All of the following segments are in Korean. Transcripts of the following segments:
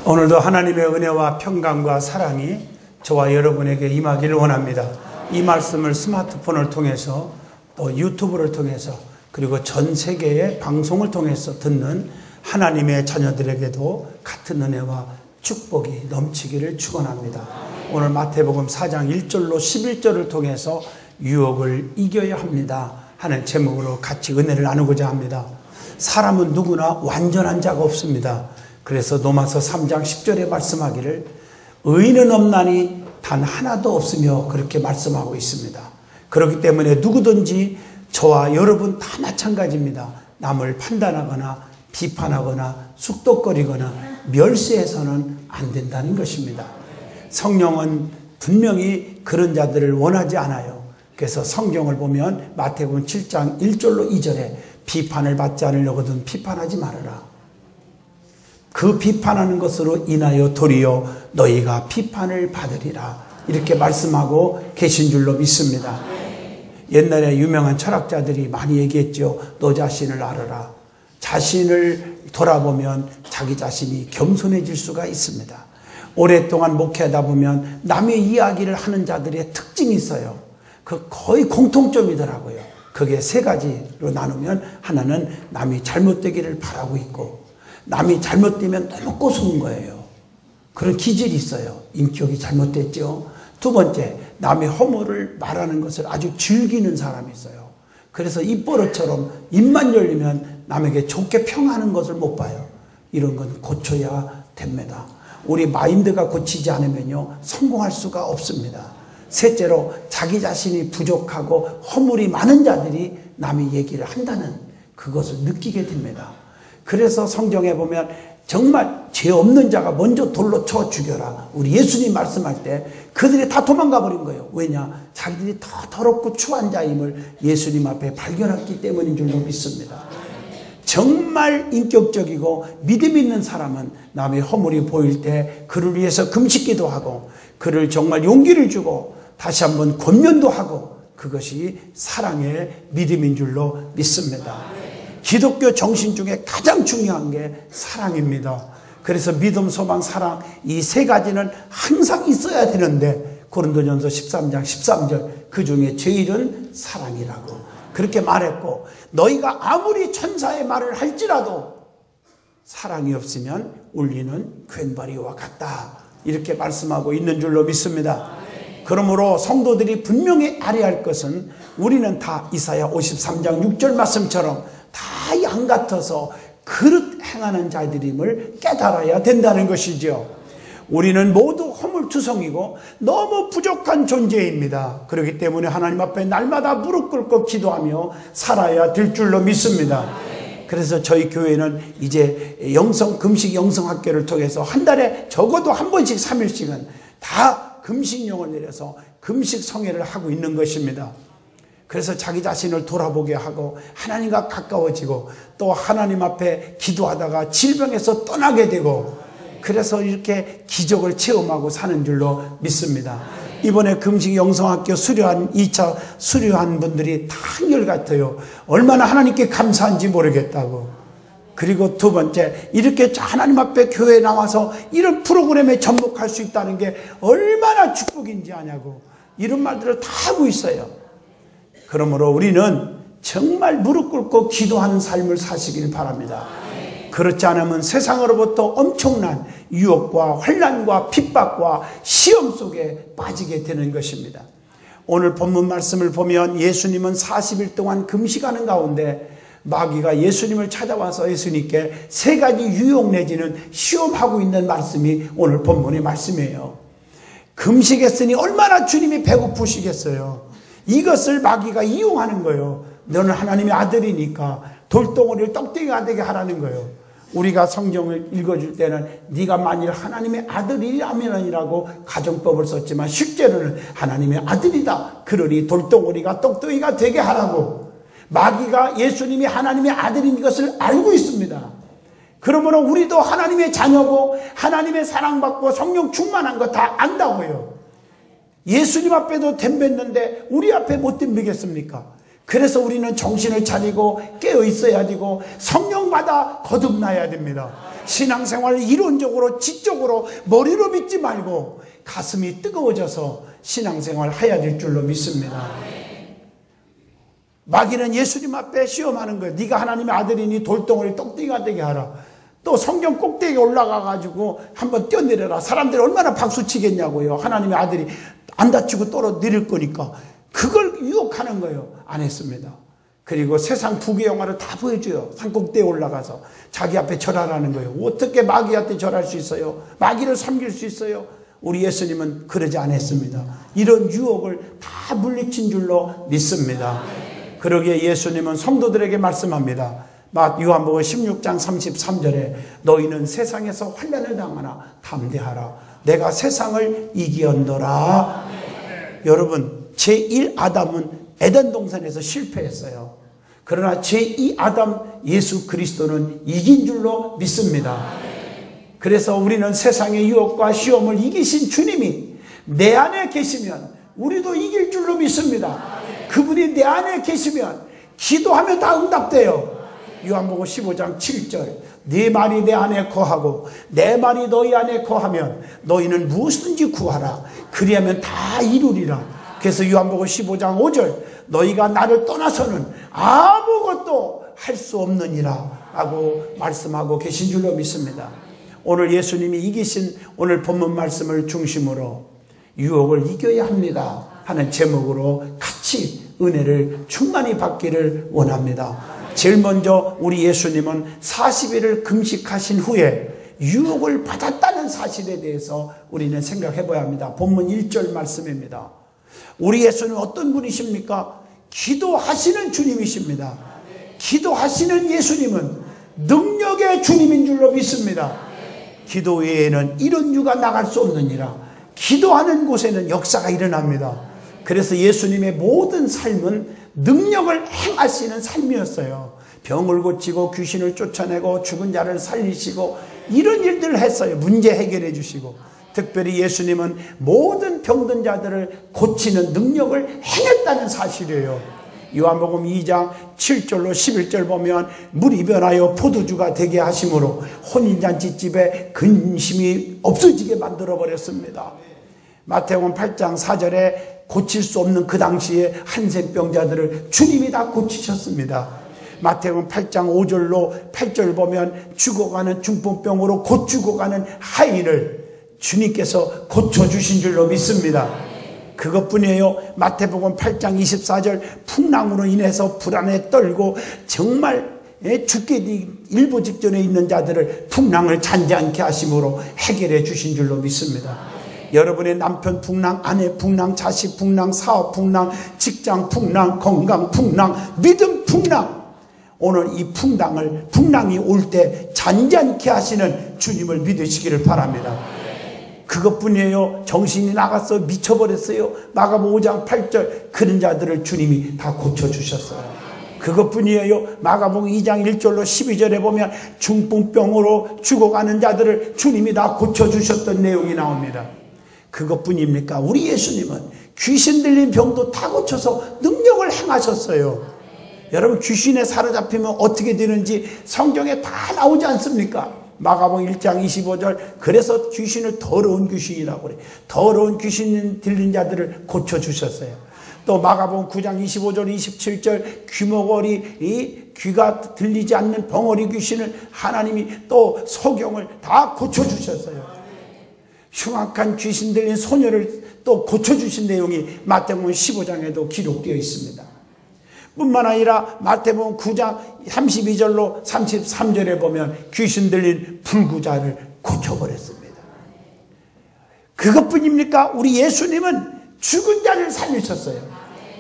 오늘도 하나님의 은혜와 평강과 사랑이 저와 여러분에게 임하기를 원합니다. 이 말씀을 스마트폰을 통해서 또 유튜브를 통해서 그리고 전 세계의 방송을 통해서 듣는 하나님의 자녀들에게도 같은 은혜와 축복이 넘치기를 축원합니다. 오늘 마태복음 4장 1절로 11절을 통해서 유혹을 이겨야 합니다 하는 제목으로 같이 은혜를 나누고자 합니다. 사람은 누구나 완전한 자가 없습니다. 그래서 로마서 3장 10절에 말씀하기를 의인은 없나니 단 하나도 없으며 그렇게 말씀하고 있습니다. 그렇기 때문에 누구든지 저와 여러분 다 마찬가지입니다. 남을 판단하거나 비판하거나 쑥덕거리거나 멸시해서는 안 된다는 것입니다. 성령은 분명히 그런 자들을 원하지 않아요. 그래서 성경을 보면 마태복음 7장 1절로 2절에 비판을 받지 않으려거든 비판하지 말아라. 그 비판하는 것으로 인하여 도리어 너희가 비판을 받으리라. 이렇게 말씀하고 계신 줄로 믿습니다. 옛날에 유명한 철학자들이 많이 얘기했죠. 너 자신을 알아라. 자신을 돌아보면 자기 자신이 겸손해질 수가 있습니다. 오랫동안 목회하다 보면 남의 이야기를 하는 자들의 특징이 있어요. 그 거의 공통점이더라고요. 그게 세 가지로 나누면 하나는 남이 잘못되기를 바라고 있고, 남이 잘못되면 너무 꼬수는 거예요. 그런 기질이 있어요. 인격이 잘못됐죠. 두 번째, 남의 허물을 말하는 것을 아주 즐기는 사람이 있어요. 그래서 입버릇처럼 입만 열리면 남에게 좋게 평하는 것을 못 봐요. 이런 건 고쳐야 됩니다. 우리 마인드가 고치지 않으면요 성공할 수가 없습니다. 셋째로, 자기 자신이 부족하고 허물이 많은 자들이 남의 얘기를 한다는 그것을 느끼게 됩니다. 그래서 성경에 보면 정말 죄 없는 자가 먼저 돌로 쳐 죽여라. 우리 예수님 말씀할 때 그들이 다 도망가 버린 거예요. 왜냐? 자기들이 더 더럽고 추한 자임을 예수님 앞에 발견했기 때문인 줄로 믿습니다. 정말 인격적이고 믿음 있는 사람은 남의 허물이 보일 때 그를 위해서 금식기도 하고 그를 정말 용기를 주고 다시 한번 권면도 하고, 그것이 사랑의 믿음인 줄로 믿습니다. 기독교 정신 중에 가장 중요한 게 사랑입니다. 그래서 믿음, 소망, 사랑 이 세 가지는 항상 있어야 되는데 고린도전서 13장 13절 그 중에 제일은 사랑이라고 그렇게 말했고, 너희가 아무리 천사의 말을 할지라도 사랑이 없으면 울리는 괸바리와 같다. 이렇게 말씀하고 있는 줄로 믿습니다. 그러므로 성도들이 분명히 알아야 할 것은 우리는 다 이사야 53장 6절 말씀처럼 다 양 같아서 그릇 행하는 자들임을 깨달아야 된다는 것이죠. 우리는 모두 허물투성이고 너무 부족한 존재입니다. 그렇기 때문에 하나님 앞에 날마다 무릎 꿇고 기도하며 살아야 될 줄로 믿습니다. 그래서 저희 교회는 이제 금식 영성학교를 통해서 한 달에 적어도 한 번씩 3일씩은 다 금식령을 내려서 금식 성회를 하고 있는 것입니다. 그래서 자기 자신을 돌아보게 하고 하나님과 가까워지고 또 하나님 앞에 기도하다가 질병에서 떠나게 되고, 그래서 이렇게 기적을 체험하고 사는 줄로 믿습니다. 이번에 금식 영성학교 수료한 2차 수료한 분들이 다 한결같아요. 얼마나 하나님께 감사한지 모르겠다고. 그리고 두 번째, 이렇게 하나님 앞에 교회에 나와서 이런 프로그램에 접목할 수 있다는 게 얼마나 축복인지 아냐고 이런 말들을 다 하고 있어요. 그러므로 우리는 정말 무릎 꿇고 기도하는 삶을 사시길 바랍니다. 그렇지 않으면 세상으로부터 엄청난 유혹과 환난과 핍박과 시험 속에 빠지게 되는 것입니다. 오늘 본문 말씀을 보면 예수님은 40일 동안 금식하는 가운데 마귀가 예수님을 찾아와서 예수님께 세 가지 유혹 내지는 시험하고 있는 말씀이 오늘 본문의 말씀이에요. 금식했으니 얼마나 주님이 배고프시겠어요. 이것을 마귀가 이용하는 거예요. 너는 하나님의 아들이니까 돌덩어리를 떡덩이가 되게 하라는 거예요. 우리가 성경을 읽어줄 때는 네가 만일 하나님의 아들이라면이라고 가정법을 썼지만 실제로는 하나님의 아들이다. 그러니 돌덩어리가 떡덩이가 되게 하라고. 마귀가 예수님이 하나님의 아들인 것을 알고 있습니다. 그러므로 우리도 하나님의 자녀고 하나님의 사랑받고 성령 충만한 거 다 안다고요. 예수님 앞에도 덤볐는데 우리 앞에 못 덤비겠습니까? 그래서 우리는 정신을 차리고 깨어 있어야 되고 성령마다 거듭나야 됩니다. 신앙생활을 이론적으로 지적으로 머리로 믿지 말고 가슴이 뜨거워져서 신앙생활 해야 될 줄로 믿습니다. 마귀는 예수님 앞에 시험하는 거예요. 네가 하나님의 아들이니 돌덩어리를 떡덩이가 되게 하라. 또 성경 꼭대기에 올라가가지고 한번 뛰어내려라. 사람들이 얼마나 박수치겠냐고요. 하나님의 아들이 안 다치고 떨어내릴 거니까. 그걸 유혹하는 거예요. 안 했습니다. 그리고 세상 부귀 영화를 다 보여줘요. 산꼭대기에 올라가서 자기 앞에 절하라는 거예요. 어떻게 마귀한테 절할 수 있어요? 마귀를 섬길 수 있어요? 우리 예수님은 그러지 않았습니다. 이런 유혹을 다 물리친 줄로 믿습니다. 그러기에 예수님은 성도들에게 말씀합니다. 요한복음 16장 33절에 너희는 세상에서 환난을 당하나 담대하라. 내가 세상을 이기었노라. 여러분, 제1아담은 에덴 동산에서 실패했어요. 그러나 제2아담 예수 그리스도는 이긴 줄로 믿습니다. 그래서 우리는 세상의 유혹과 시험을 이기신 주님이 내 안에 계시면 우리도 이길 줄로 믿습니다. 그분이 내 안에 계시면 기도하면 다 응답돼요. 요한복음 15장 7절 네 말이 내 안에 거하고 내 말이 너희 안에 거하면 너희는 무엇이든지 구하라. 그리하면 다 이루리라. 그래서 요한복음 15장 5절 너희가 나를 떠나서는 아무것도 할 수 없느니라 라고 말씀하고 계신 줄로 믿습니다. 오늘 예수님이 이기신 오늘 본문 말씀을 중심으로 유혹을 이겨야 합니다 하는 제목으로 같이 은혜를 충만히 받기를 원합니다. 제일 먼저 우리 예수님은 40일을 금식하신 후에 유혹을 받았다는 사실에 대해서 우리는 생각해 봐야 합니다. 본문 1절 말씀입니다. 우리 예수는 어떤 분이십니까? 기도하시는 주님이십니다. 기도하시는 예수님은 능력의 주님인 줄로 믿습니다. 기도 외에는 이런 유가 나갈 수 없느니라. 기도하는 곳에는 역사가 일어납니다. 그래서 예수님의 모든 삶은 능력을 행하시는 삶이었어요. 병을 고치고 귀신을 쫓아내고 죽은 자를 살리시고 이런 일들을 했어요. 문제 해결해 주시고. 특별히 예수님은 모든 병든 자들을 고치는 능력을 행했다는 사실이에요. 요한복음 2장 7절로 11절 보면 물이 변하여 포도주가 되게 하심으로 혼인잔치집에 근심이 없어지게 만들어버렸습니다. 마태복음 8장 4절에 고칠 수 없는 그 당시에 한센병자들을 주님이 다 고치셨습니다. 마태복음 8장 5절로 8절 보면 죽어가는 중풍병으로 곧 죽어가는 하인을 주님께서 고쳐주신 줄로 믿습니다. 그것뿐이에요. 마태복음 8장 24절 풍랑으로 인해서 불안에 떨고 정말 죽기 일보 직전에 있는 자들을 풍랑을 잔잔케 하심으로 해결해 주신 줄로 믿습니다. 여러분의 남편 풍랑, 아내 풍랑, 자식 풍랑, 사업 풍랑, 직장 풍랑, 건강 풍랑, 믿음 풍랑, 오늘 이 풍랑이 올 때 잔잔케 하시는 주님을 믿으시기를 바랍니다. 그것뿐이에요. 정신이 나가서 미쳐버렸어요. 마가복음 5장 8절 그런 자들을 주님이 다 고쳐주셨어요. 그것뿐이에요. 마가복음 2장 1절로 12절에 보면 중풍병으로 죽어가는 자들을 주님이 다 고쳐주셨던 내용이 나옵니다. 그것뿐입니까? 우리 예수님은 귀신 들린 병도 다 고쳐서 능력을 행하셨어요. 여러분, 귀신에 사로잡히면 어떻게 되는지 성경에 다 나오지 않습니까? 마가복음 1장 25절 그래서 귀신을 더러운 귀신이라고 그래요. 더러운 귀신 들린 자들을 고쳐주셨어요. 또 마가복음 9장 25절 27절 귀머거리 귀가 들리지 않는 벙어리 귀신을 하나님이 또 소경을 다 고쳐주셨어요. 흉악한 귀신 들린 소녀를 또 고쳐주신 내용이 마태복음 15장에도 기록되어 있습니다. 뿐만 아니라 마태복음 9장 32절로 33절에 보면 귀신 들린 불구자를 고쳐버렸습니다. 그것뿐입니까? 우리 예수님은 죽은 자를 살리셨어요.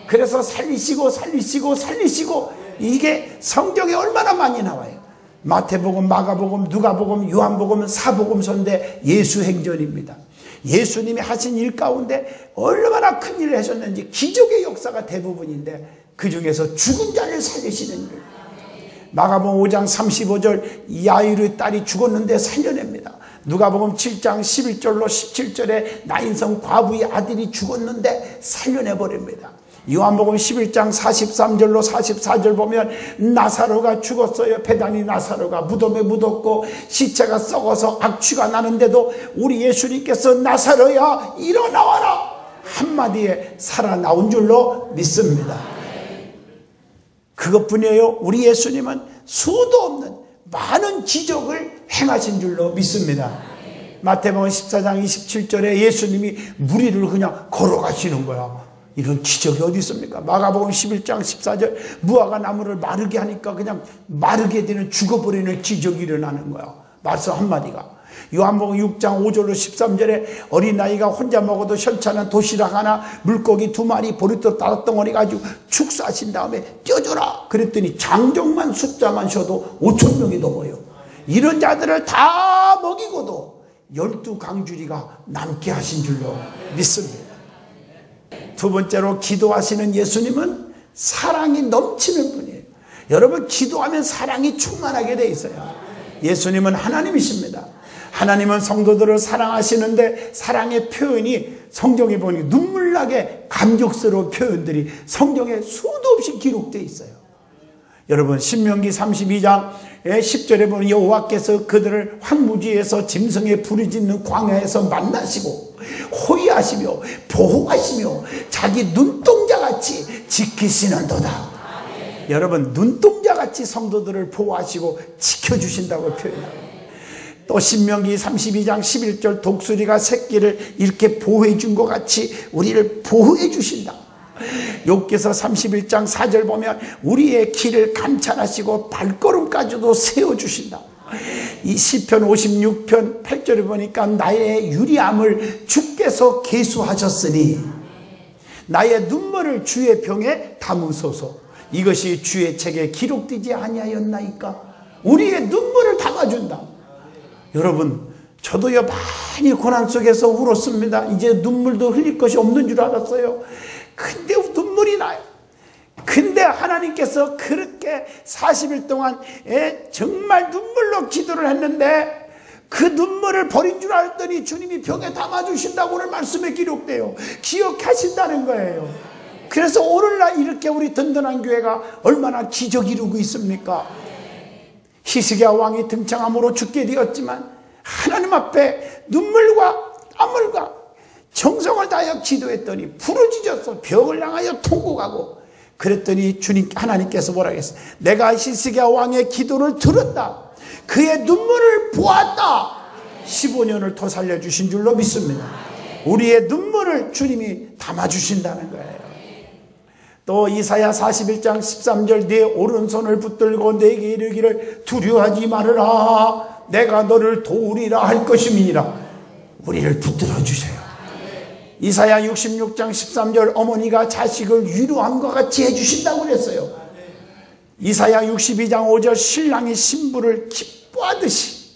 그래서 살리시고 이게 성경에 얼마나 많이 나와요. 마태복음, 마가복음, 누가복음, 요한복음, 사복음서인데 예수행전입니다. 예수님이 하신 일 가운데 얼마나 큰 일을 하셨는지 기적의 역사가 대부분인데 그 중에서 죽은 자를 살리시는 일. 마가복음 5장 35절 야이르의 딸이 죽었는데 살려냅니다. 누가복음 7장 11절로 17절에 나인성 과부의 아들이 죽었는데 살려내버립니다. 요한복음 11장 43절로 44절 보면 나사로가 죽었어요. 배단이 나사로가 무덤에 묻었고 시체가 썩어서 악취가 나는데도 우리 예수님께서 나사로야 일어나와라 한마디에 살아나온 줄로 믿습니다. 그것뿐이에요. 우리 예수님은 수도 없는 많은 기적을 행하신 줄로 믿습니다. 마태복음 14장 27절에 예수님이 무리를 그냥 걸어가시는 거야. 이런 기적이 어디 있습니까? 마가복음 11장 14절 무화과 나무를 마르게 하니까 그냥 마르게 되는 죽어버리는 기적이 일어나는 거야. 말씀 한마디가. 요한복음 6장 5절로 13절에 어린아이가 혼자 먹어도 현찮은 도시락 하나 물고기 2마리 보리떡 5덩어리 가지고 축사하신 다음에 떼어줘라 그랬더니 장정만 숫자만 쉬어도 5,000명이 넘어요. 이런 자들을 다 먹이고도 12강주리가 남게 하신 줄로 믿습니다. 두 번째로 기도하시는 예수님은 사랑이 넘치는 분이에요. 여러분 기도하면 사랑이 충만하게 돼 있어요. 예수님은 하나님이십니다. 하나님은 성도들을 사랑하시는데 사랑의 표현이 성경에 보니 눈물나게 감격스러운 표현들이 성경에 수도 없이 기록되어 있어요. 여러분 신명기 32장 10절에 보면 여호와께서 그들을 황무지에서 짐승의 부르짖는 광야에서 만나시고 호위하시며 보호하시며 자기 눈동자같이 지키시는도다. 여러분 눈동자같이 성도들을 보호하시고 지켜주신다고 표현합니다. 또 신명기 32장 11절 독수리가 새끼를 이렇게 보호해 준 것 같이 우리를 보호해 주신다. 욥기서 31장 4절 보면 우리의 길을 감찰하시고 발걸음까지도 세워주신다. 이 시편 56편 8절에 보니까 나의 유리함을 주께서 계수하셨으니 나의 눈물을 주의 병에 담으소서. 이것이 주의 책에 기록되지 아니하였나이까. 우리의 눈물을 담아준다. 여러분 저도요 많이 고난 속에서 울었습니다. 이제 눈물도 흘릴 것이 없는 줄 알았어요. 근데 눈물이 나요. 근데 하나님께서 그렇게 40일 동안 정말 눈물로 기도를 했는데 그 눈물을 버린 줄 알았더니 주님이 병에 담아주신다고 오늘 말씀에 기록돼요. 기억하신다는 거예요. 그래서 오늘날 이렇게 우리 든든한 교회가 얼마나 기적 이루고 있습니까? 히스기야 왕이 등창함으로 죽게 되었지만 하나님 앞에 눈물과 땀물과 정성을 다하여 기도했더니 부르짖어서 벽을 향하여 통곡하고 그랬더니 주님 하나님께서 뭐라고 했어요? 내가 히스기야 왕의 기도를 들었다. 그의 눈물을 보았다. 15년을 더 살려주신 줄로 믿습니다. 우리의 눈물을 주님이 담아주신다는 거예요. 또 이사야 41장 13절 네 오른손을 붙들고 내게 이르기를 두려워하지 말으라 내가 너를 도우리라 할 것임이니라. 우리를 붙들어 주세요. 이사야 66장 13절 어머니가 자식을 위로함과 같이 해주신다고 그랬어요. 이사야 62장 5절 신랑이 신부를 기뻐하듯이.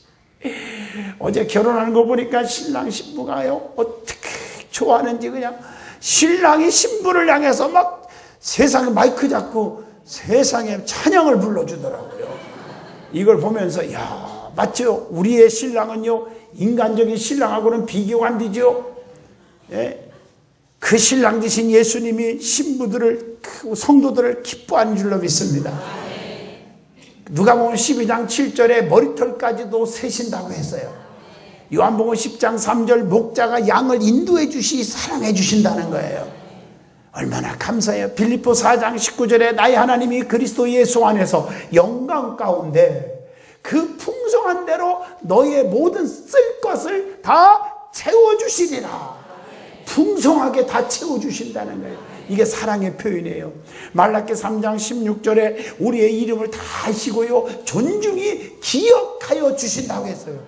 어제 결혼하는 거 보니까 신랑 신부가요 어떻게 좋아하는지 그냥 신랑이 신부를 향해서 막 세상에 마이크 잡고 세상에 찬양을 불러주더라고요. 이걸 보면서 야 맞죠? 우리의 신랑은요 인간적인 신랑하고는 비교가 안 되죠. 예? 그 신랑 되신 예수님이 신부들을 성도들을 기뻐하는 줄로 믿습니다. 누가복음 12장 7절에 머리털까지도 세신다고 했어요. 요한복음 10장 3절 목자가 양을 인도해 주시 사랑해 주신다는 거예요. 얼마나 감사해요. 빌립보 4장 19절에 나의 하나님이 그리스도 예수 안에서 영광 가운데 그 풍성한 대로 너의 모든 쓸 것을 다 채워주시리라. 풍성하게 다 채워주신다는 거예요. 이게 사랑의 표현이에요. 말라기 3장 16절에 우리의 이름을 다 아시고요 존중히 기억하여 주신다고 했어요.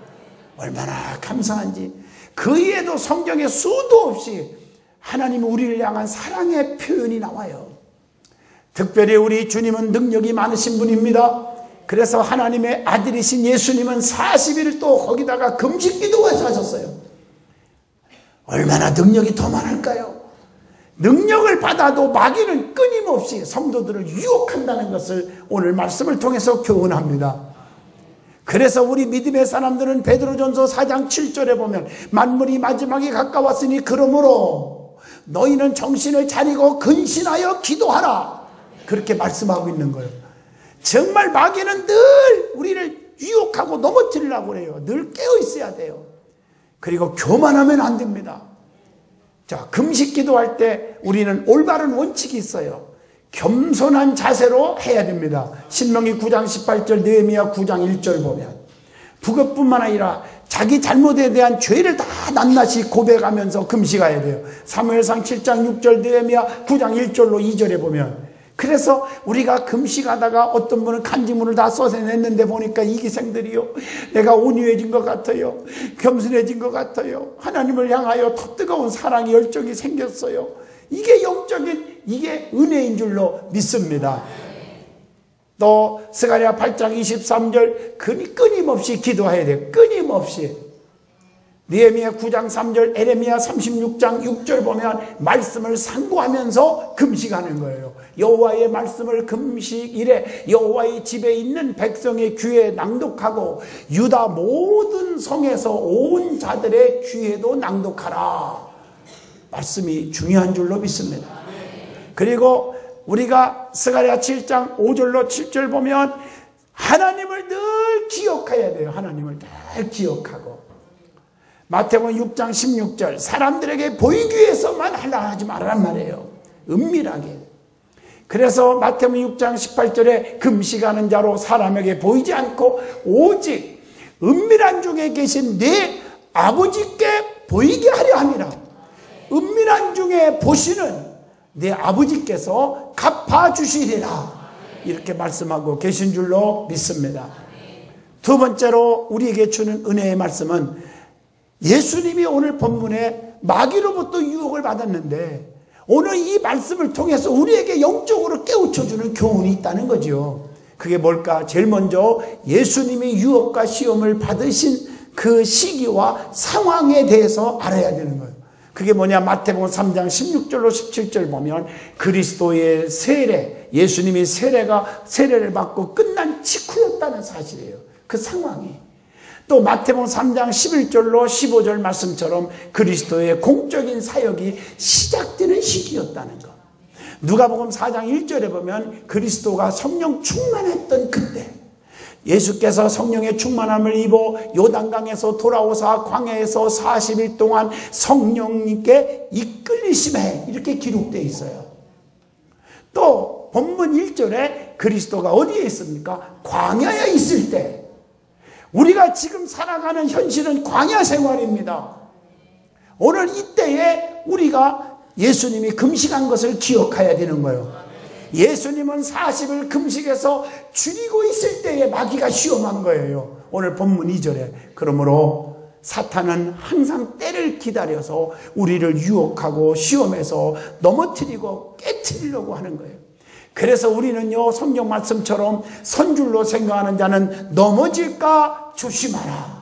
얼마나 감사한지. 그 이에도 성경에 수도 없이 하나님은 우리를 향한 사랑의 표현이 나와요. 특별히 우리 주님은 능력이 많으신 분입니다. 그래서 하나님의 아들이신 예수님은 40일 또 거기다가 금식기도까지 하셨어요. 얼마나 능력이 더 많을까요? 능력을 받아도 마귀는 끊임없이 성도들을 유혹한다는 것을 오늘 말씀을 통해서 교훈합니다. 그래서 우리 믿음의 사람들은 베드로전서 4장 7절에 보면 만물이 마지막에 가까웠으니 그러므로 너희는 정신을 차리고 근신하여 기도하라. 그렇게 말씀하고 있는 거예요. 정말 마귀는 늘 우리를 유혹하고 넘어뜨리려고 그래요. 늘 깨어 있어야 돼요. 그리고 교만하면 안 됩니다. 자, 금식 기도할 때 우리는 올바른 원칙이 있어요. 겸손한 자세로 해야 됩니다. 신명기 9장 18절, 느헤미야 9장 1절 보면 그것뿐만 아니라 자기 잘못에 대한 죄를 다 낱낱이 고백하면서 금식해야 돼요. 사무엘상 7장 6절, 느헤미야 9장 1절로 2절에 보면, 그래서 우리가 금식하다가 어떤 분은 간지물을 다 쏟아냈는데 보니까 이 기생들이요, 내가 온유해진 것 같아요. 겸손해진 것 같아요. 하나님을 향하여 더 뜨거운 사랑이, 열정이 생겼어요. 이게 영적인, 이게 은혜인 줄로 믿습니다. 또 스가랴 8장 23절 끊임없이 기도해야 돼요. 끊임없이. 느헤미야 9장 3절, 에레미야 36장 6절 보면 말씀을 상고하면서 금식하는 거예요. 여호와의 말씀을 금식일에 여호와의 집에 있는 백성의 귀에 낭독하고 유다 모든 성에서 온 자들의 귀에도 낭독하라. 말씀이 중요한 줄로 믿습니다. 그리고 우리가 스가랴 7장 5절로 7절 보면 하나님을 늘 기억해야 돼요. 하나님을 늘 기억하고. 마태복음 6장 16절 사람들에게 보이기 위해서만 하려 하지 말란 말이에요. 은밀하게. 그래서 마태복음 6장 18절에 금식하는 자로 사람에게 보이지 않고 오직 은밀한 중에 계신 내 아버지께 보이게 하려 함이라. 은밀한 중에 보시는 내 아버지께서 갚아주시리라. 이렇게 말씀하고 계신 줄로 믿습니다. 두 번째로 우리에게 주는 은혜의 말씀은 예수님이 오늘 본문에 마귀로부터 유혹을 받았는데 오늘 이 말씀을 통해서 우리에게 영적으로 깨우쳐주는 교훈이 있다는 거죠. 그게 뭘까? 제일 먼저 예수님이 유혹과 시험을 받으신 그 시기와 상황에 대해서 알아야 되는 거예요. 그게 뭐냐? 마태복음 3장 16절로 17절 보면 그리스도의 세례, 예수님이 세례를 받고 끝난 직후였다는 사실이에요. 그 상황이. 또 마태복음 3장 11절로 15절 말씀처럼 그리스도의 공적인 사역이 시작되는 시기였다는 것. 누가복음 4장 1절에 보면 그리스도가 성령 충만했던 그때 예수께서 성령의 충만함을 입어 요단강에서 돌아오사 광야에서 40일 동안 성령님께 이끌리심에 이렇게 기록되어 있어요. 또 본문 1절에 그리스도가 어디에 있습니까? 광야에 있을 때. 우리가 지금 살아가는 현실은 광야 생활입니다. 오늘 이때에 우리가 예수님이 금식한 것을 기억해야 되는 거예요. 예수님은 40일 금식해서 줄이고 있을 때에 마귀가 시험한 거예요. 오늘 본문 2절에. 그러므로 사탄은 항상 때를 기다려서 우리를 유혹하고 시험해서 넘어뜨리고 깨트리려고 하는 거예요. 그래서 우리는요, 성경 말씀처럼 선줄로 생각하는 자는 넘어질까 조심하라.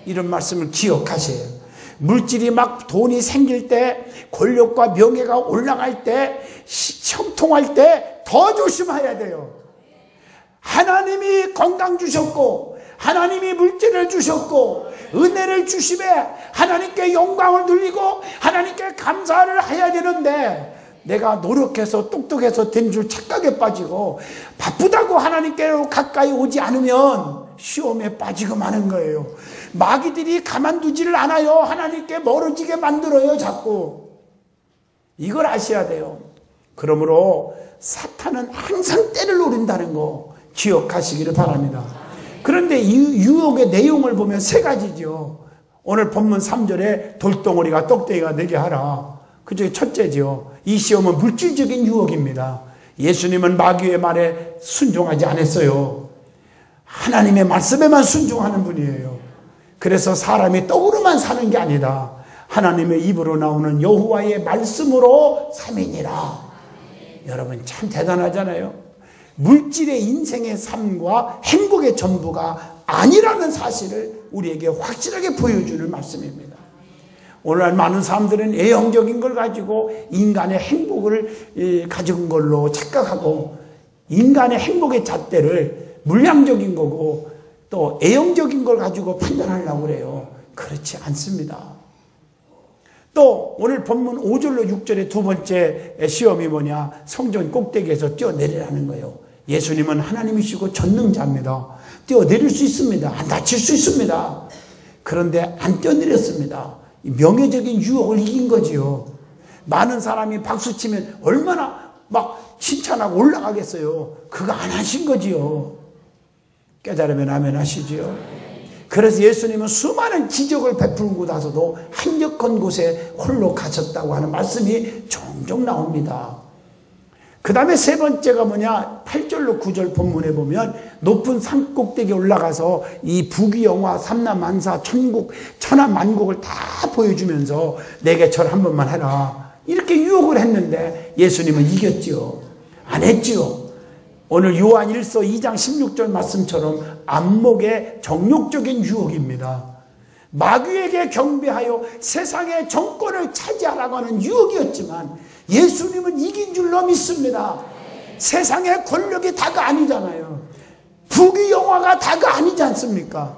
이런 말씀을 기억하세요. 물질이 막 돈이 생길 때, 권력과 명예가 올라갈 때, 형통할 때 더 조심해야 돼요. 하나님이 건강 주셨고 하나님이 물질을 주셨고 은혜를 주심에 하나님께 영광을 돌리고 하나님께 감사를 해야 되는데 내가 노력해서 똑똑해서 된 줄 착각에 빠지고 바쁘다고 하나님께로 가까이 오지 않으면 시험에 빠지고 마는 거예요. 마귀들이 가만두지를 않아요. 하나님께 멀어지게 만들어요. 자꾸. 이걸 아셔야 돼요. 그러므로 사탄은 항상 때를 노린다는 거 기억하시기를 바랍니다. 그런데 이 유혹의 내용을 보면 세 가지죠. 오늘 본문 3절에 돌덩어리가 떡대기가 되게 하라. 그중에 첫째죠. 이 시험은 물질적인 유혹입니다. 예수님은 마귀의 말에 순종하지 않았어요. 하나님의 말씀에만 순종하는 분이에요. 그래서 사람이 떡으로만 사는 게 아니다. 하나님의 입으로 나오는 여호와의 말씀으로 삼이니라. 여러분 참 대단하잖아요. 물질의 인생의 삶과 행복의 전부가 아니라는 사실을 우리에게 확실하게 보여주는 말씀입니다. 오늘날 많은 사람들은 애형적인 걸 가지고 인간의 행복을 가진 걸로 착각하고 인간의 행복의 잣대를 물량적인 거고 또 애형적인 걸 가지고 판단하려고 그래요. 그렇지 않습니다. 또 오늘 본문 5절로 6절의 두 번째 시험이 뭐냐? 성전 꼭대기에서 뛰어내리라는 거예요. 예수님은 하나님이시고 전능자입니다. 뛰어내릴 수 있습니다. 안 다칠 수 있습니다. 그런데 안 뛰어내렸습니다. 명예적인 유혹을 이긴 거지요. 많은 사람이 박수치면 얼마나 막 칭찬하고 올라가겠어요. 그거 안 하신 거지요. 깨달으면 아멘 하시지요. 그래서 예수님은 수많은 기적을 베풀고 나서도 한적한 곳에 홀로 가셨다고 하는 말씀이 종종 나옵니다. 그 다음에 세 번째가 뭐냐? 8절로 9절 본문에 보면 높은 산 꼭대기에 올라가서 이 부귀영화 삼라만사 천국 천하만국을 다 보여주면서 내게 절 한 번만 해라, 이렇게 유혹을 했는데 예수님은 이겼지요. 안 했지요. 오늘 요한 1서 2장 16절 말씀처럼 안목의 정욕적인 유혹입니다. 마귀에게 경배하여 세상의 정권을 차지하라고 하는 유혹이었지만 예수님은 이긴 줄로 믿습니다. 세상의 권력이 다가 아니잖아요. 부귀영화가 다가 아니지 않습니까?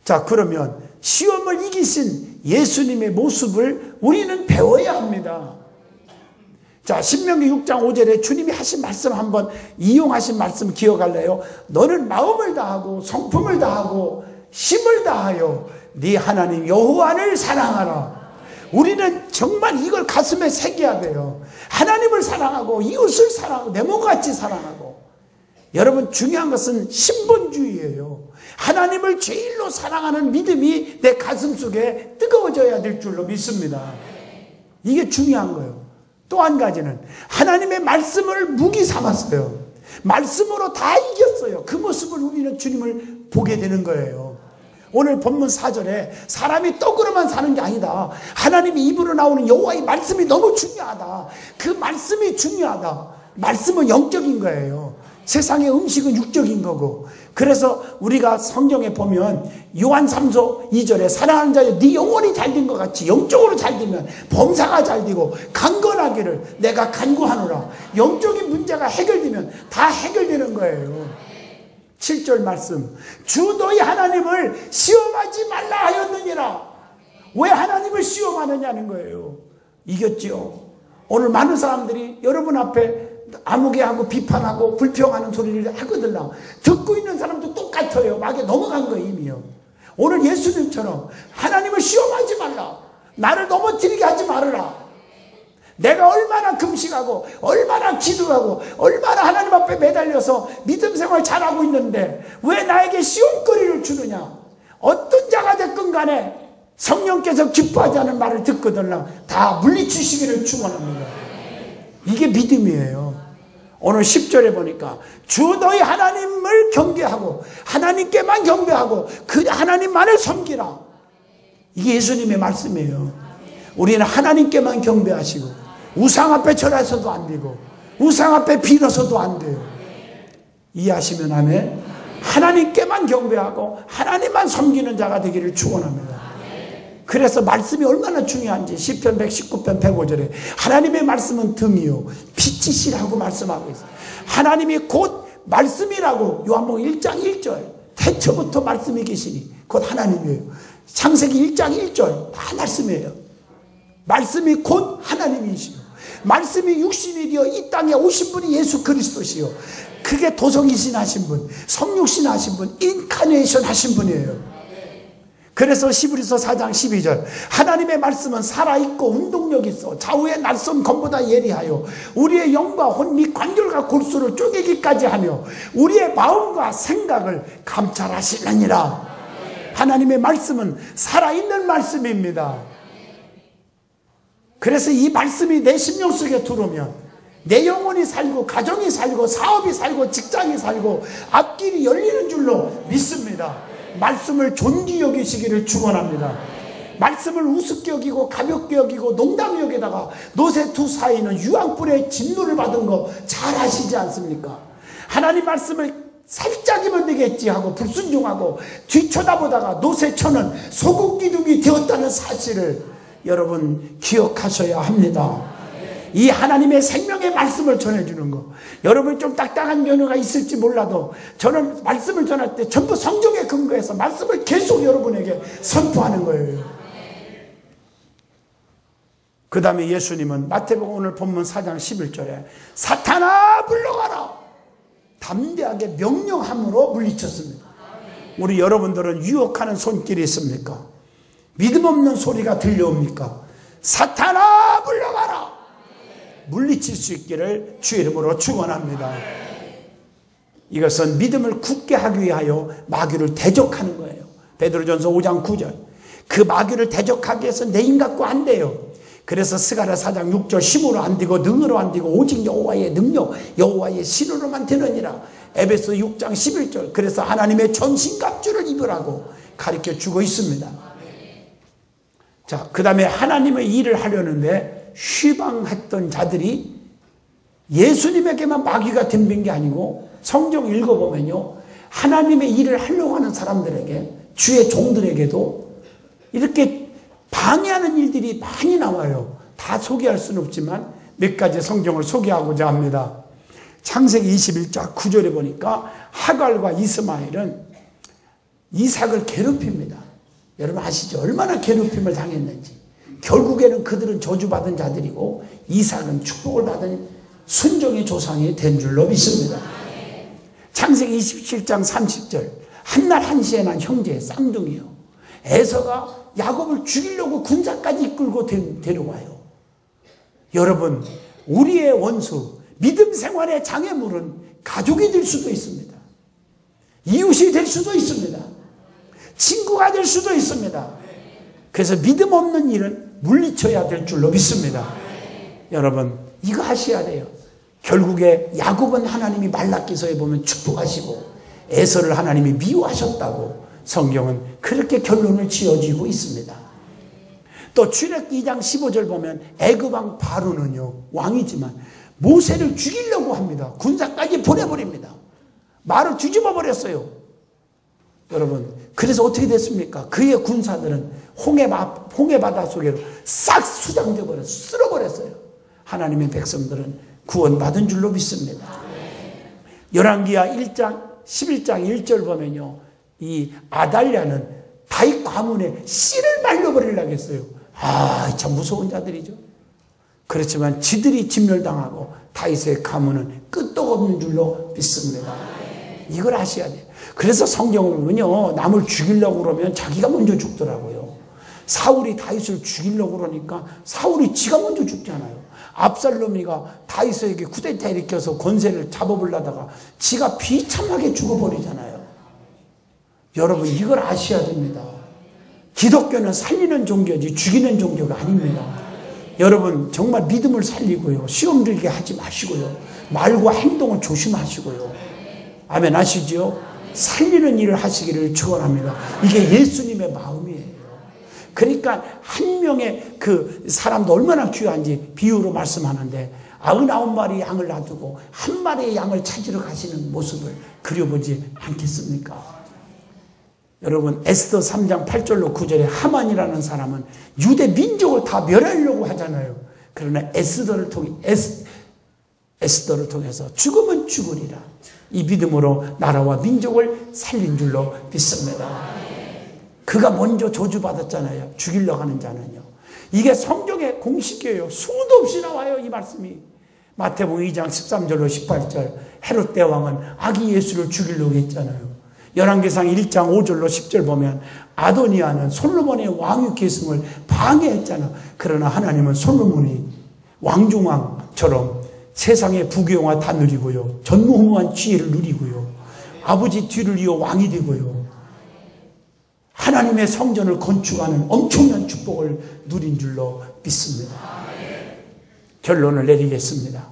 자, 그러면 시험을 이기신 예수님의 모습을 우리는 배워야 합니다. 자, 신명기 6장 5절에 주님이 하신 말씀 한번 이용하신 말씀 기억할래요? 너는 마음을 다하고 성품을 다하고 힘을 다하여 네 하나님 여호와를 사랑하라. 우리는 정말 이걸 가슴에 새겨야 돼요. 하나님을 사랑하고 이웃을 사랑하고 내 몸같이 사랑하고. 여러분, 중요한 것은 신본주의예요. 하나님을 제일로 사랑하는 믿음이 내 가슴 속에 뜨거워져야 될 줄로 믿습니다. 이게 중요한 거예요. 또 한 가지는 하나님의 말씀을 무기 삼았어요. 말씀으로 다 이겼어요. 그 모습을 우리는 주님을 보게 되는 거예요. 오늘 본문 4절에 사람이 떡으로만 사는 게 아니다. 하나님의 입으로 나오는 여호와의 말씀이 너무 중요하다. 그 말씀이 중요하다. 말씀은 영적인 거예요. 세상의 음식은 육적인 거고. 그래서 우리가 성경에 보면 요한 3서 2절에 사랑하는 자여 네 영혼이 잘된 것 같이 영적으로 잘 되면 범사가 잘 되고 강건하기를 내가 간구하노라. 영적인 문제가 해결되면 다 해결되는 거예요. 7절 말씀, 주 너희 하나님을 시험하지 말라 하였느니라. 왜 하나님을 시험하느냐는 거예요. 이겼죠. 오늘 많은 사람들이 여러분 앞에 아무개하고 비판하고 불평하는 소리를 하거든요. 듣고 있는 사람도 똑같아요. 막에 넘어간 거예요, 이미요. 오늘 예수님처럼 하나님을 시험하지 말라. 나를 넘어뜨리게 하지 말아라. 내가 얼마나 금식하고 얼마나 기도하고 얼마나 하나님 앞에 매달려서 믿음 생활 잘하고 있는데 왜 나에게 시험거리를 주느냐. 어떤 자가 됐건 간에 성령께서 기뻐하지 않은 말을 듣거든요. 다 물리치시기를 축원합니다. 이게 믿음이에요. 오늘 10절에 보니까 주 너희 하나님을 경배하고 하나님께만 경배하고 그 하나님만을 섬기라. 이게 예수님의 말씀이에요. 우리는 하나님께만 경배하시고 우상 앞에 절해서도 안 되고 우상 앞에 빌어서도 안 돼요. 이해하시면 아멘. 하나님께만 경배하고 하나님만 섬기는 자가 되기를 축원합니다. 그래서 말씀이 얼마나 중요한지 시편 119편 105절에 하나님의 말씀은 등이요 빛이시라고 말씀하고 있어요. 하나님이 곧 말씀이라고 요한복음 1장 1절 태초부터 말씀이 계시니 곧 하나님이에요. 창세기 1장 1절 다 말씀이에요. 말씀이 곧 하나님이시요 말씀이 육신이 되어 이 땅에 오신 분이 예수 그리스도시요 그게 도성이신 하신 분, 성육신 하신 분, 인카네이션 하신 분이에요. 그래서 히브리서 4장 12절 하나님의 말씀은 살아있고 운동력 있어 좌우의 낯선 검보다 예리하여 우리의 영과 혼 및 관절과 골수를 쪼개기까지 하며 우리의 마음과 생각을 감찰하시느니라. 하나님의 말씀은 살아있는 말씀입니다. 그래서 이 말씀이 내 심령 속에 들어오면 내 영혼이 살고 가정이 살고 사업이 살고 직장이 살고 앞길이 열리는 줄로 믿습니다. 말씀을 존귀 여기시기를 축원합니다. 말씀을 우습게 여기고 가볍게 여기고 농담 여기다가 노새 두 사이는 유황불에 진노를 받은 거 잘 아시지 않습니까? 하나님 말씀을 살짝이면 되겠지 하고 불순종하고 뒤쳐다보다가 노새천은 소금기둥이 되었다는 사실을 여러분 기억하셔야 합니다. 이 하나님의 생명의 말씀을 전해주는 거. 여러분이 좀 딱딱한 면허가 있을지 몰라도 저는 말씀을 전할 때 전부 성경에 근거해서 말씀을 계속 여러분에게 선포하는 거예요. 그 다음에 예수님은 마태복음 오늘 본문 4장 11절에 사탄아 물러가라 담대하게 명령함으로 물리쳤습니다. 우리 여러분들은 유혹하는 손길이 있습니까? 믿음 없는 소리가 들려옵니까? 사탄아 물러가라 물리칠 수 있기를 주의 이름으로 축원합니다. 이것은 믿음을 굳게 하기 위하여 마귀를 대적하는 거예요. 베드로전서 5장 9절. 그 마귀를 대적하기 위해서 내 힘 갖고 안 돼요. 그래서 스가랴 4장 6절 힘으로 안 되고 능으로 안 되고 오직 여호와의 능력 여호와의 신으로만 되느니라. 에베소 6장 11절. 그래서 하나님의 전신갑주를 입으라고 가르쳐 주고 있습니다. 자, 그 다음에 하나님의 일을 하려는데 쉬방했던 자들이 예수님에게만 마귀가 덤빈 게 아니고 성경 읽어보면요 하나님의 일을 하려고 하는 사람들에게 주의 종들에게도 이렇게 방해하는 일들이 많이 나와요. 다 소개할 수는 없지만 몇 가지 성경을 소개하고자 합니다. 창세기 21장 9절에 보니까 하갈과 이스마엘은 이삭을 괴롭힙니다. 여러분 아시죠? 얼마나 괴롭힘을 당했는지. 결국에는 그들은 저주받은 자들이고 이삭은 축복을 받은 순종의 조상이 된 줄로 믿습니다. 창세기 27장 30절 한날 한시에 난 형제 쌍둥이요 에서가 야곱을 죽이려고 군사까지 이끌고 데려와요. 여러분 우리의 원수 믿음 생활의 장애물은 가족이 될 수도 있습니다. 이웃이 될 수도 있습니다. 친구가 될 수도 있습니다. 그래서 믿음 없는 일은 물리쳐야 될 줄로 믿습니다. 여러분 이거 하셔야 돼요. 결국에 야곱은 하나님이 말라기서에 보면 축복하시고 에서를 하나님이 미워하셨다고 성경은 그렇게 결론을 지어지고 있습니다. 또 출애굽기 2장 15절 보면 애굽 왕 바로는요 왕이지만 모세를 죽이려고 합니다. 군사까지 보내버립니다. 말을 뒤집어 버렸어요. 여러분 그래서 어떻게 됐습니까? 그의 군사들은 홍해바다 속에 싹 수장돼 버렸어요. 쓸어버렸어요. 하나님의 백성들은 구원받은 줄로 믿습니다. 열왕기하 1장 11장 1절 보면요 이 아달랴는 다윗 가문에 씨를 말려버리려고 했어요. 참 무서운 자들이죠. 그렇지만 지들이 진멸당하고 다윗의 가문은 끄떡 없는 줄로 믿습니다. 이걸 아셔야 돼요. 그래서 성경을 보면요 남을 죽이려고 그러면 자기가 먼저 죽더라고요. 사울이 다윗을 죽이려고 그러니까 사울이 지가 먼저 죽잖아요. 압살롬이가 다윗에게 쿠데타 일으켜서 권세를 잡아보려다가 지가 비참하게 죽어버리잖아요. 여러분 이걸 아셔야 됩니다. 기독교는 살리는 종교지 죽이는 종교가 아닙니다. 여러분 정말 믿음을 살리고요 시험 들게 하지 마시고요 말과 행동을 조심하시고요 아멘 하시죠? 살리는 일을 하시기를 축원합니다. 이게 예수님의 마음이에요. 그러니까 한 명의 그 사람도 얼마나 귀한지 비유로 말씀하는데 99마리 양을 놔두고 한 마리의 양을 찾으러 가시는 모습을 그려보지 않겠습니까? 여러분 에스더 3장 8절로 9절에 하만이라는 사람은 유대 민족을 다 멸하려고 하잖아요. 그러나 에스더를 통해서 죽으면 죽으리라 이 믿음으로 나라와 민족을 살린 줄로 믿습니다. 그가 먼저 저주받았잖아요. 죽이려고 하는 자는요. 이게 성경의 공식이에요. 수도 없이 나와요 이 말씀이. 마태복음 2장 13절로 18절 헤롯 대왕은 아기 예수를 죽이려고 했잖아요. 열왕기상 1장 5절로 10절 보면 아도니아는 솔로몬의 왕위 계승을 방해했잖아. 그러나 하나님은 솔로몬이 왕중왕처럼 세상의 부귀영화 다 누리고요. 전무후무한 지혜를 누리고요. 아버지 뒤를 이어 왕이 되고요. 하나님의 성전을 건축하는 엄청난 축복을 누린 줄로 믿습니다. 결론을 내리겠습니다.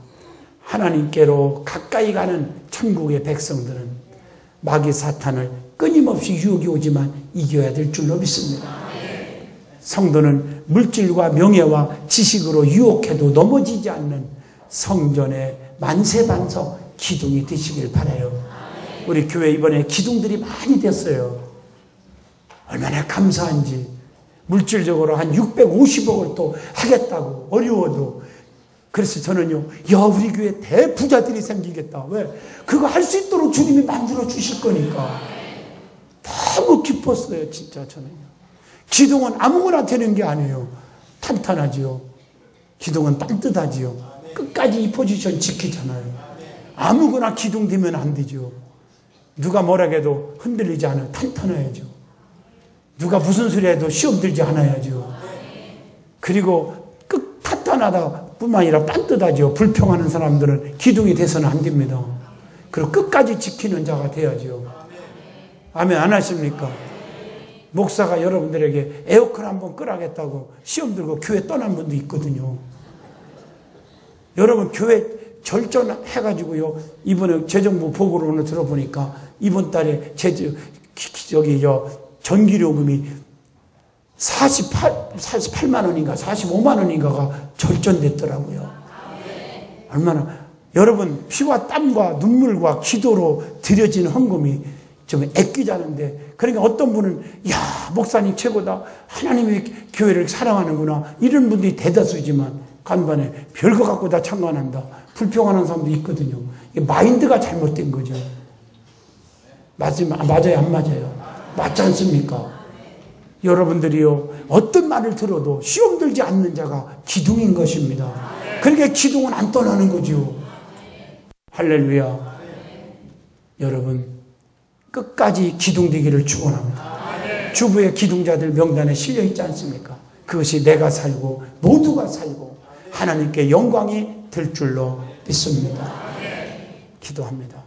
하나님께로 가까이 가는 천국의 백성들은 마귀 사탄을 끊임없이 유혹이 오지만 이겨야 될 줄로 믿습니다. 성도는 물질과 명예와 지식으로 유혹해도 넘어지지 않는 성전의 만세반석 기둥이 되시길 바라요. 우리 교회 이번에 기둥들이 많이 됐어요. 얼마나 감사한지. 물질적으로 한 650억을 또 하겠다고 어려워도. 그래서 저는요, 우리 교회 대부자들이 생기겠다. 왜? 그거 할 수 있도록 주님이 만들어 주실 거니까. 너무 기뻤어요, 진짜 저는요. 기둥은 아무거나 되는 게 아니에요. 탄탄하지요. 기둥은 딴뜻하지요. 끝까지 이 포지션 지키잖아요. 아무거나 기둥되면 안 되죠. 누가 뭐라 해도 흔들리지 않아요. 탄탄해야죠. 누가 무슨 소리 해도 시험 들지 않아야죠. 그리고 탄탄하다 뿐만 아니라 딴뜻하죠. 불평하는 사람들은 기둥이 돼서는 안 됩니다. 그리고 끝까지 지키는 자가 돼야죠. 아멘 안 하십니까? 목사가 여러분들에게 에어컨 한번 끄라겠다고 시험 들고 교회 떠난 분도 있거든요. 여러분 교회 절전해가지고요. 이번에 재정부 보고를 오늘 들어보니까 이번 달에 전기요금이 48만 원인가 45만 원인가가 절전됐더라고요. 얼마나 여러분 피와 땀과 눈물과 기도로 드려진 헌금이 좀 애끼자는데, 그러니까 어떤 분은 야 목사님 최고다, 하나님의 교회를 사랑하는구나, 이런 분들이 대다수지만 간반에 별거 갖고 다 참관한다, 불평하는 사람도 있거든요. 이게 마인드가 잘못된 거죠. 맞아요 안 맞아요? 맞지 않습니까? 여러분들이요 어떤 말을 들어도 시험 들지 않는 자가 기둥인 것입니다. 그러니까 기둥은 안 떠나는 거죠. 할렐루야. 여러분 끝까지 기둥되기를 축원합니다. 주부의 기둥자들 명단에 실려 있지 않습니까? 그것이 내가 살고 모두가 살고 하나님께 영광이 될 줄로 믿습니다. 기도합니다.